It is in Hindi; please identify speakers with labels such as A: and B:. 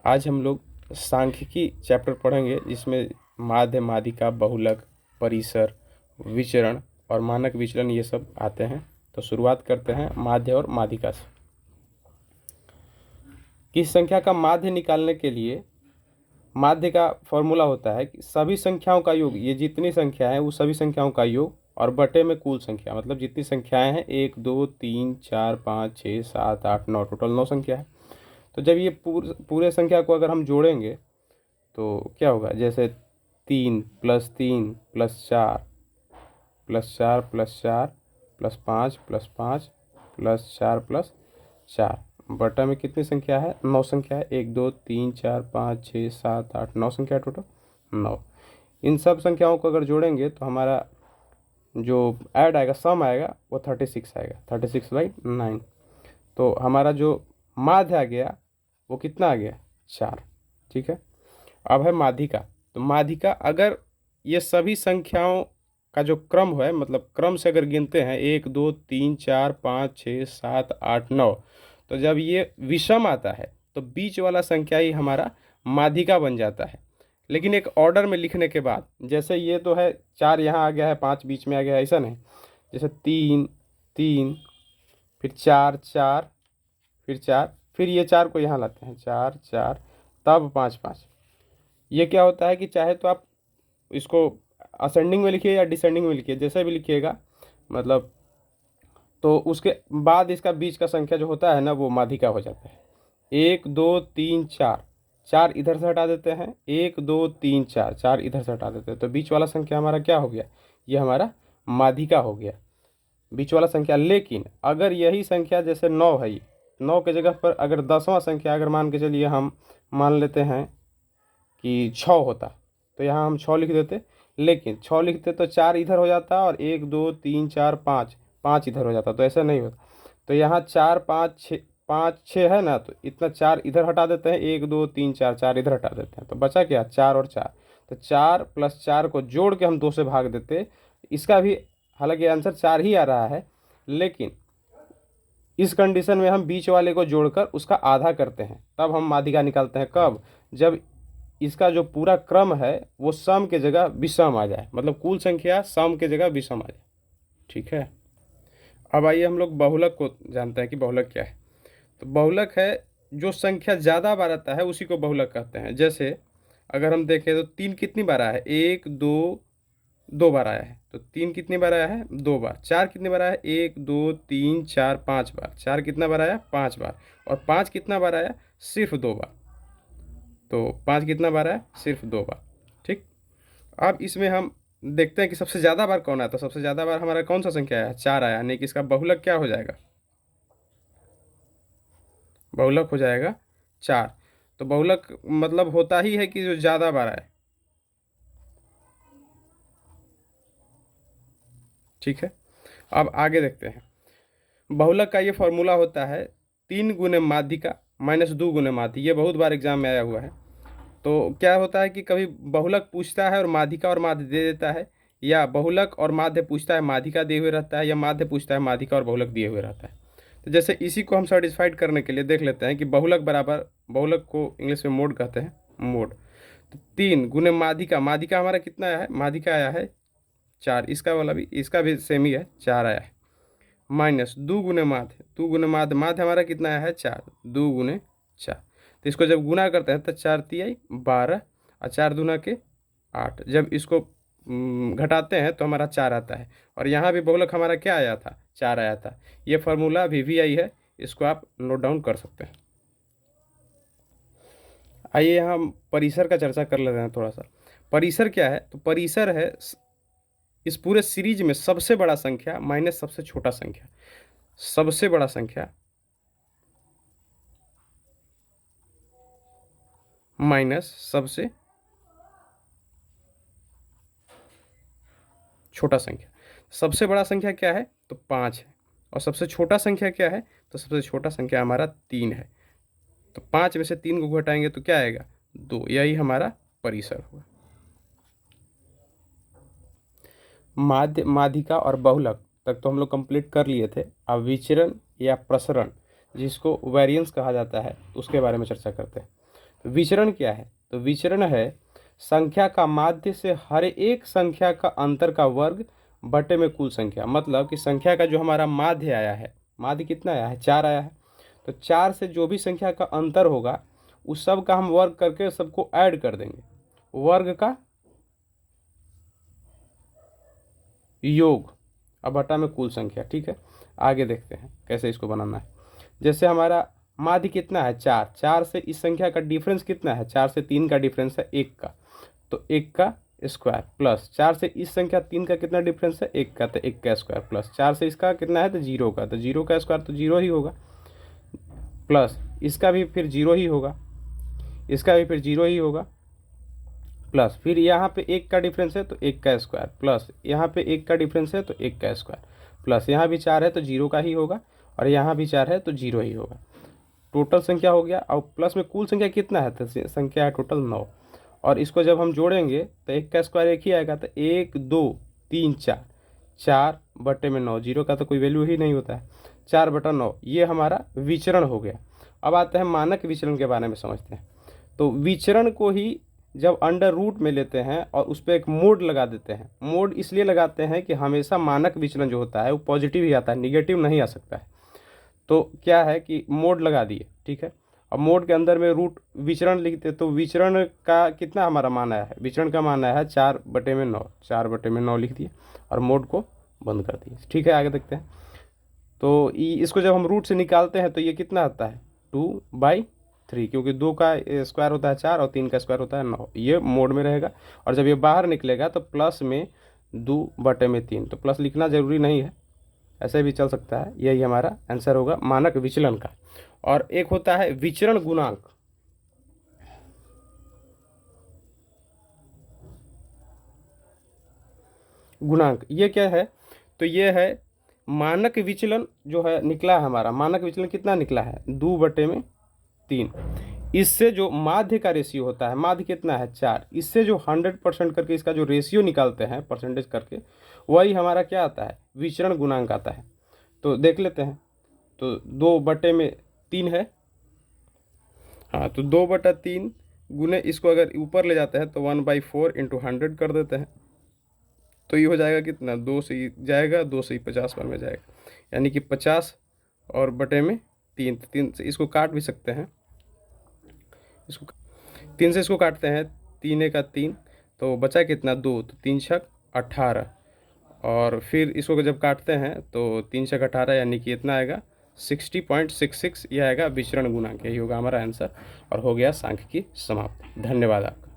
A: आज हम लोग सांख्यिकी चैप्टर पढ़ेंगे, जिसमें माध्य, माध्यिका, बहुलक, परिसर, विचरण और मानक विचलन ये सब आते हैं। तो शुरुआत करते हैं माध्य और माध्यिका से। किस संख्या का माध्य निकालने के लिए माध्य का फॉर्मूला होता है कि सभी संख्याओं का योग, ये जितनी संख्या है वो सभी संख्याओं का योग और बटे में कुल संख्या, मतलब जितनी संख्याएं हैं 1 2 3 4 5 6 7 8 9, टोटल 9 संख्या है। तो जब ये पूरे संख्या को अगर हम जोड़ेंगे तो क्या होगा, जैसे 3 + 3 + 4 + 4 + 4 + 5 + 5 + 4 + 4, बटा में कितनी संख्या है, 9 संख्या है। 1 2 3 4 5 6 7 8 9 संख्या है, टोटल 9। इन सब संख्याओं को अगर जोड़ेंगे तो हमारा जो ऐड आएगा, सम आएगा, वो 36 आएगा, 36/9। तो हमारा जो माध्य आ गया वो कितना आ गया, 4। ठीक है। अब है माध्यिका। तो माध्यिका, अगर ये सभी संख्याओं का जो क्रम है, मतलब क्रम से अगर गिनते हैं 1 2 3 4 5 6 7 8 9, तो जब ये विषम आता है तो बीच वाला संख्या ही हमारा माध्यिका बन जाता है। लेकिन एक ऑर्डर में लिखने के बाद, जैसे ये तो है 4 यहाँ आ गया है, 5 बीच में आ गया है, ऐसा नहीं। जैसे 3 3, फिर 4 4, फिर 4, फिर ये 4 को यहाँ लाते हैं, 4 4, तब 5 5। ये क्या होता है कि चाहे तो आप इसको असेंडिंग में लिखिए या डिसेंडिंग में लिखिए, जैसे भी लिखिएगा, मतलब तो उसके बाद इसका बीच का संख्या जो होता है ना, वो माध्यिका हो जाता है। 1 2 3 4, 4 इधर से हटा देते हैं, 1 2 3 4, 4 इधर से हटा देते हैं, तो बीच वाला संख्या हमारा क्या हो गया, ये हमारा माध्यिका हो गया, बीच वाला संख्या। लेकिन अगर यही संख्या जैसे 9 है, 9 के जगह पर अगर 10वां संख्या अगर मान के चलिए, हम मान लेते हैं कि 6 होता, तो यहाँ हम 6 लिख देते। लेकिन 6 लिखते तो 4 इधर हो जाता और 1 2 3 4 5, 5 इधर हो जाता, तो ऐसा नहीं होता। तो यहाँ 4 5 6, 5 6 है ना, तो इतना 4 इधर हटा देते हैं, 1 2 3 4, 4 इधर हटा देते हैं, तो बचा क्या, 4 और 4। तो 4 + 4 को जोड़ के हम 2 से भाग देते। इसका भी हालांकि आंसर 4 ही आ रहा है, लेकिन इस कंडीशन में हम बीच वाले को जोड़कर उसका आधा करते हैं, तब हम माध्यिका निकालते हैं। कब, जब इसका जो पूरा क्रम है वो सम के जगह विषम आ जाए, मतलब कुल संख्या सम के जगह विषम आ जाए। ठीक है। अब आइए हम लोग बहुलक को जानते हैं कि बहुलक क्या है। तो बहुलक है जो संख्या ज़्यादा बार आता है उसी को बहुलक कहते हैं। जैसे अगर हम देखें तो 3 कितनी बार आया है, 1 2, 2 बार आया है, तो 3 कितनी बार आया है, 2 बार। 4 कितनी बार आया है, 1 2 3 4 5 बार। 4 कितना बार आया, 5 बार। और 5 कितना बार आया, सिर्फ 2 बार। तो 5 कितना बार आया, सिर्फ 2 बार। ठीक। अब इसमें हम देखते हैं कि सबसे ज़्यादा बार कौन आया। तो सबसे ज़्यादा बार हमारा कौन सा संख्या आया, 4 आया, यानी कि इसका बहुलक क्या हो जाएगा, बहुलक हो जाएगा 4। तो बहुलक मतलब होता ही है कि जो ज़्यादा बार आए। ठीक है। अब आगे देखते हैं। बहुलक का ये फॉर्मूला होता है 3 गुने माध्यिका -2 गुने माध्य। ये बहुत बार एग्जाम में आया हुआ है। तो क्या होता है कि कभी बहुलक पूछता है और माध्यिका और माध्य दे देता है, या बहुलक और माध्य पूछता है, माध्यिका दिए हुए रहता है, या माध्य पूछता है, माध्यिका और बहुलक दिए हुए रहता है। तो जैसे इसी को हम सेटिस्फाइड करने के लिए देख लेते हैं कि बहुलक बराबर, बहुलक को इंग्लिश में मोड कहते हैं, मोड। तो 3 गुने माध्यिका, माध्यिका हमारा कितना आया है, माध्यिका आया है 4, इसका वाला भी, इसका भी सेम ही है, 4 आया है। -2 गुने माध्य, 2 गुने माध्य, माध्य हमारा कितना आया है, 4, 2 गुने 4। तो इसको जब गुना करते हैं तो 4 तिहाई 12 और 4 दूना के 8। जब इसको घटाते हैं तो हमारा 4 आता है। और यहाँ भी बहुलक हमारा क्या आया था, 4 आया था। ये फार्मूला VVI है, इसको आप नोट डाउन कर सकते हैं। आइए यहाँ हम परिसर का चर्चा कर लेते हैं थोड़ा सा। परिसर क्या है, तो परिसर है इस पूरे सीरीज में सबसे बड़ा संख्या माइनस सबसे छोटा संख्या। सबसे बड़ा संख्या माइनस सबसे छोटा संख्या। सबसे बड़ा संख्या क्या है, तो 5 है। और सबसे छोटा संख्या क्या है, तो सबसे छोटा संख्या हमारा 3 है। तो 5 में से 3 को घटाएंगे तो क्या आएगा, 2। यही हमारा परिसर होगा। माध्य, माध्यिका और बहुलक तक तो हम लोग कंप्लीट कर लिए थे। अब विचरण या प्रसरण, जिसको वेरिएंस कहा जाता है, उसके बारे में चर्चा करते हैं। विचरण क्या है? तो विचरण है संख्या का माध्य से हर एक संख्या का अंतर का वर्ग बटे में कुल संख्या। मतलब कि संख्या का जो हमारा माध्य आया है, माध्य कितना आया है? 4 आया है। तो 4 से जो भी संख्या का अंतर होगा उस सब का हम वर्ग करके सबको ऐड कर देंगे, वर्ग का योग अब बटा में कुल संख्या। ठीक है, आगे देखते हैं कैसे इसको बनाना है। जैसे हमारा माध्य कितना है? 4, 4 से इस संख्या का डिफरेंस कितना है? 4 से 3 का डिफरेंस है 1 का, तो 1 का स्क्वायर, प्लस 4 से इस संख्या 3 का कितना डिफरेंस है? 1 का, तो 1 का स्क्वायर, प्लस 4 से इसका कितना है? तो 0 का, तो 0 का स्क्वायर तो 0 ही होगा, प्लस इसका भी फिर 0 ही होगा, इसका भी फिर 0 ही होगा, प्लस फिर यहाँ पे 1 का डिफरेंस है तो 1 का स्क्वायर, प्लस यहाँ पे 1 का डिफरेंस है तो 1 का स्क्वायर, प्लस यहाँ भी 4 है तो 0 का ही होगा, और यहाँ भी 4 है तो 0 ही होगा। टोटल संख्या हो गया। और प्लस में कुल संख्या कितना है? तो संख्या है टोटल 9, और इसको जब हम जोड़ेंगे तो 1 का स्क्वायर 1 ही आएगा, तो 1 2 3 4, 4 बटे में 9, 0 का तो कोई वैल्यू ही नहीं होता है, 4 बटा 9, ये हमारा विचरण हो गया। अब आते हैं मानक विचरण के बारे में समझते हैं। तो विचरण को ही जब अंडर रूट में लेते हैं और उस पर एक मोड लगा देते हैं, मोड इसलिए लगाते हैं कि हमेशा मानक विचरण जो होता है वो पॉजिटिव ही आता है, निगेटिव नहीं आ सकता है। तो क्या है कि मोड लगा दिए, ठीक है, अब मोड के अंदर में रूट विचरण लिखते, तो विचरण का कितना हमारा मान आया है? विचरण का मान आया है 4 बटे में 9, 4 बटे में 9 लिख दिए और मोड को बंद कर दिए। ठीक है, आगे देखते हैं। तो इसको जब हम रूट से निकालते हैं तो ये कितना आता है? 2/3, क्योंकि 2 का स्क्वायर होता है 4 और 3 का स्क्वायर होता है 9, ये मोड में रहेगा। और जब ये बाहर निकलेगा तो प्लस में 2 बटे में 3, तो प्लस लिखना ज़रूरी नहीं है, ऐसे भी चल सकता है। यही हमारा आंसर होगा मानक विचलन का। और एक होता है विचरण गुणांक। गुणांक ये क्या है? तो ये है मानक विचलन जो है निकला है हमारा, मानक विचलन कितना निकला है? 2 बटे में 3। इससे जो माध्य का रेशियो होता है, माध्य कितना है? 4, इससे जो 100% करके इसका जो रेशियो निकालते हैं परसेंटेज करके, वही हमारा क्या आता है? विचरण गुणांक आता है। तो देख लेते हैं। तो 2 बटे में 3 है, हाँ, तो 2 बटा 3 गुने इसको अगर ऊपर ले जाते हैं तो 1/4 इंटू 100 कर देते हैं, तो ये हो जाएगा कितना? 2 से ही जाएगा, 2 से ही 50 में जाएगा, यानी कि 50 और बटे में 3, 3 से इसको काट भी सकते हैं, इसको 3 से इसको काटते हैं, 3 का 3, तो बचा कितना? 2, तो 3 छक 18, और फिर इसको जब काटते हैं तो 3 छक 18, यानी कि इतना आएगा 60.66, यह आएगा विचरण गुणांक। यही होगा हमारा आंसर, और हो गया सांख्यिकी समाप्त। धन्यवाद आपका।